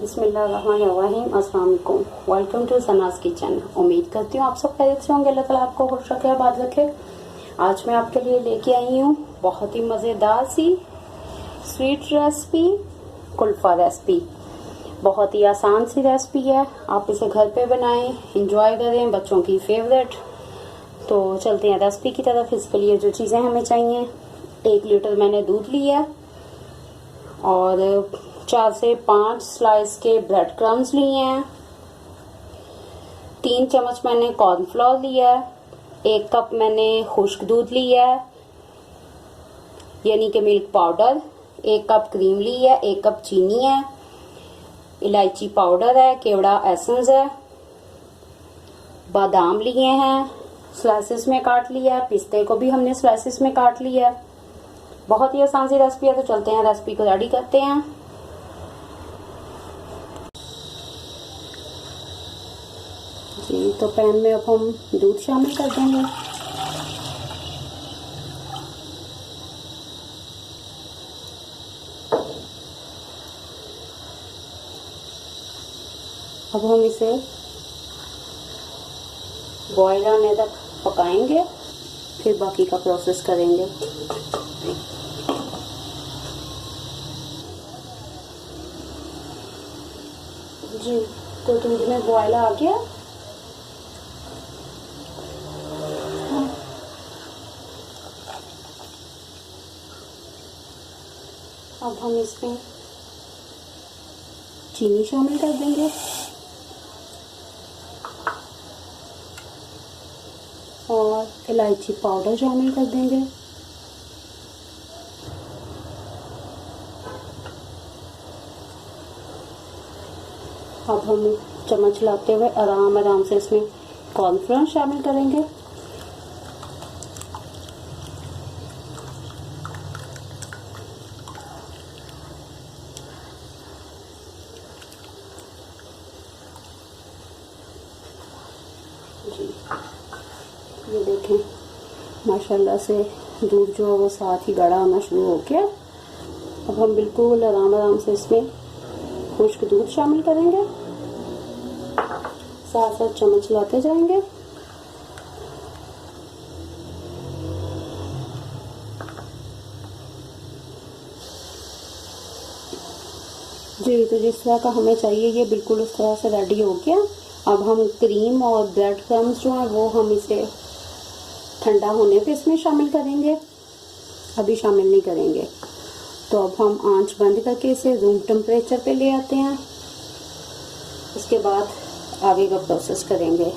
बिस्मिल्लाहिर्रहमानिर्रहीम। अस्सलाम वालेकुम। Welcome to Sana's kitchen. उम्मीद करती हूँ आप सब खैरियत से होंगे। अल्लाह ताला आपको खुश रखे, आबाद रखे। आज मैं आपके लिए लेके आई हूँ बहुत ही मज़ेदार सी स्वीट रेसिपी, कुल्फ़ा रेसिपी। बहुत ही आसान सी रेसिपी है, आप इसे घर पे बनाएं, इंजॉय करें, बच्चों की फेवरेट। तो चलते हैं रेसिपी की तरफ। इसके लिए जो चीज़ें हमें चाहिए, 1 लीटर मैंने दूध लिया और 4 से 5 स्लाइस के ब्रेड क्रम्स लिए हैं। 3 चम्मच मैंने कॉर्नफ्लोर लिया है। 1 कप मैंने खुश्क दूध लिया है, यानी कि मिल्क पाउडर। 1 कप क्रीम ली है। 1 कप चीनी है। इलायची पाउडर है, केवड़ा एसेंस है। बादाम लिए हैं, स्लाइसिस में काट लिया है। पिस्ते को भी हमने स्लाइसिस में काट लिया है। बहुत ही आसान सी रेसिपी है। तो चलते हैं रेसिपी को रेडी करते हैं। जी, तो पैन में अब हम दूध शामिल कर देंगे। अब हम इसे बॉयल आने तक पकाएंगे, फिर बाकी का प्रोसेस करेंगे। जी, तो दूध में बॉयल आ गया। अब हम इसमें चीनी शामिल कर देंगे और इलायची पाउडर शामिल कर देंगे। अब हम चम्मच लाते हुए आराम से इसमें कॉर्नफ्लोर शामिल करेंगे। जी, ये देखें, माशाल्लाह से दूध जो है वो साथ ही गाढ़ा होना शुरू हो गया। अब हम बिल्कुल आराम से इसमें खुश्क दूध शामिल करेंगे, साथ साथ चम्मच लाते जाएंगे। जी, तो जिस तरह का हमें चाहिए ये बिल्कुल उस तरह से रेडी हो गया। अब हम क्रीम और ब्रेड क्रम्स जो हैं वो हम इसे ठंडा होने पे इसमें शामिल करेंगे, अभी शामिल नहीं करेंगे। तो अब हम आंच बंद करके इसे रूम टेम्परेचर पे ले आते हैं। उसके बाद आगे का प्रोसेस करेंगे।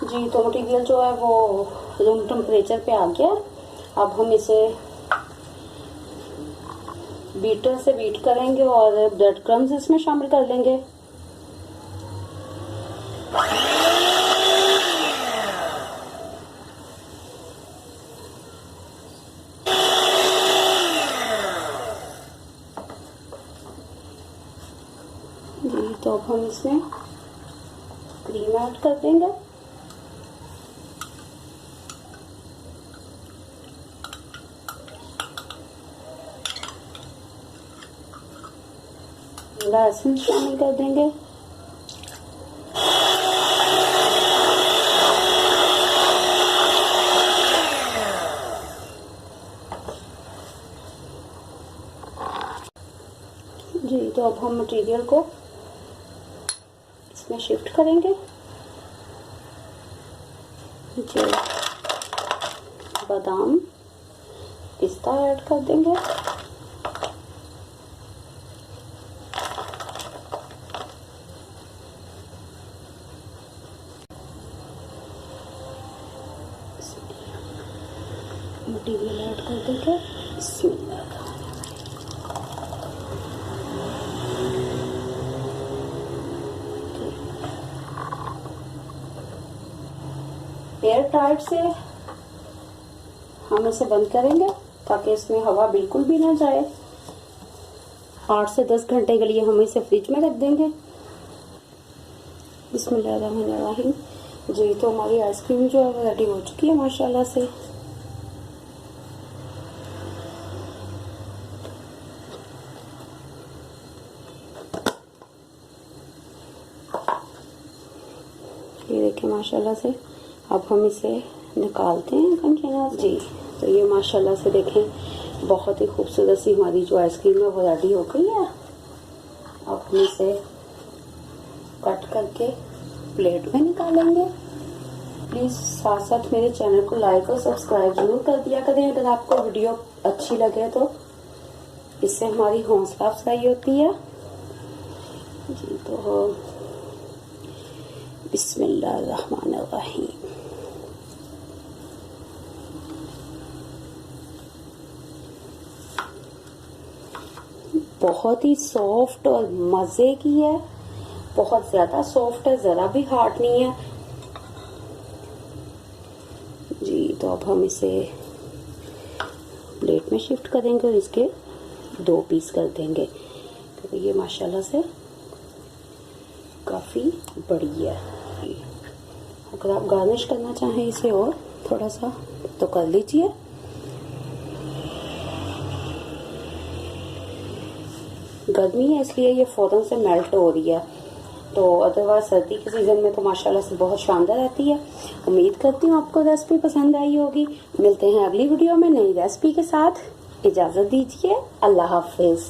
जी, तो मटेरियल जो है वो रूम टेम्परेचर पे आ गया। अब हम इसे बीटर से बीट करेंगे और ब्रेड क्रम्स इसमें शामिल कर लेंगे। जी, तो अब हम इसमें क्रीम ऐड कर देंगे। लहसुन शामिल कर देंगे। जी, तो अब हम मटेरियल को इसमें शिफ्ट करेंगे। जी, बादाम पिस्ता ऐड कर देंगे। मटेरियल ऐड कर देंगे। एयर टाइट से हम इसे बंद करेंगे ताकि इसमें हवा बिल्कुल भी ना जाए। 8 से 10 घंटे के लिए हम इसे फ्रिज में रख देंगे। बिस्मिल्लाहिर्रहमानिर्रहीम। जी, तो हमारी आइसक्रीम जो है वो रेडी हो चुकी है माशाल्लाह से। माशाल्लाह से। अब हम इसे निकालते हैं कंटेनर जी। तो ये माशाल्लाह से देखें बहुत ही खूबसूरत सी हमारी जो आइसक्रीम है वो रेडी हो गई है। अब हम इसे कट करके प्लेट में निकालेंगे। प्लीज़ साथ साथ मेरे चैनल को लाइक और सब्सक्राइब जरूर कर दिया करें अगर आपको वीडियो अच्छी लगे तो, इससे हमारी हौसला अफजाई होती है जी। तो बिस्मिल्लाहिर्रहमानिर्रहीम। बहुत ही सॉफ्ट और मज़े की है, बहुत ज़्यादा सॉफ्ट है, ज़रा भी हार्ड नहीं है जी। तो अब हम इसे प्लेट में शिफ्ट करेंगे और इसके 2 पीस कर देंगे। तो ये माशाल्लाह से काफ़ी बड़ी है। अगर आप गार्निश करना चाहें इसे और थोड़ा सा तो कर लीजिए। गर्मी है इसलिए ये फ़ौरन से मेल्ट हो रही है, तो अदरवाइज सर्दी के सीज़न में तो माशाल्लाह से बहुत शानदार रहती है। उम्मीद करती हूँ आपको रेसिपी पसंद आई होगी। मिलते हैं अगली वीडियो में नई रेसिपी के साथ। इजाज़त दीजिए, अल्लाह हाफिज़।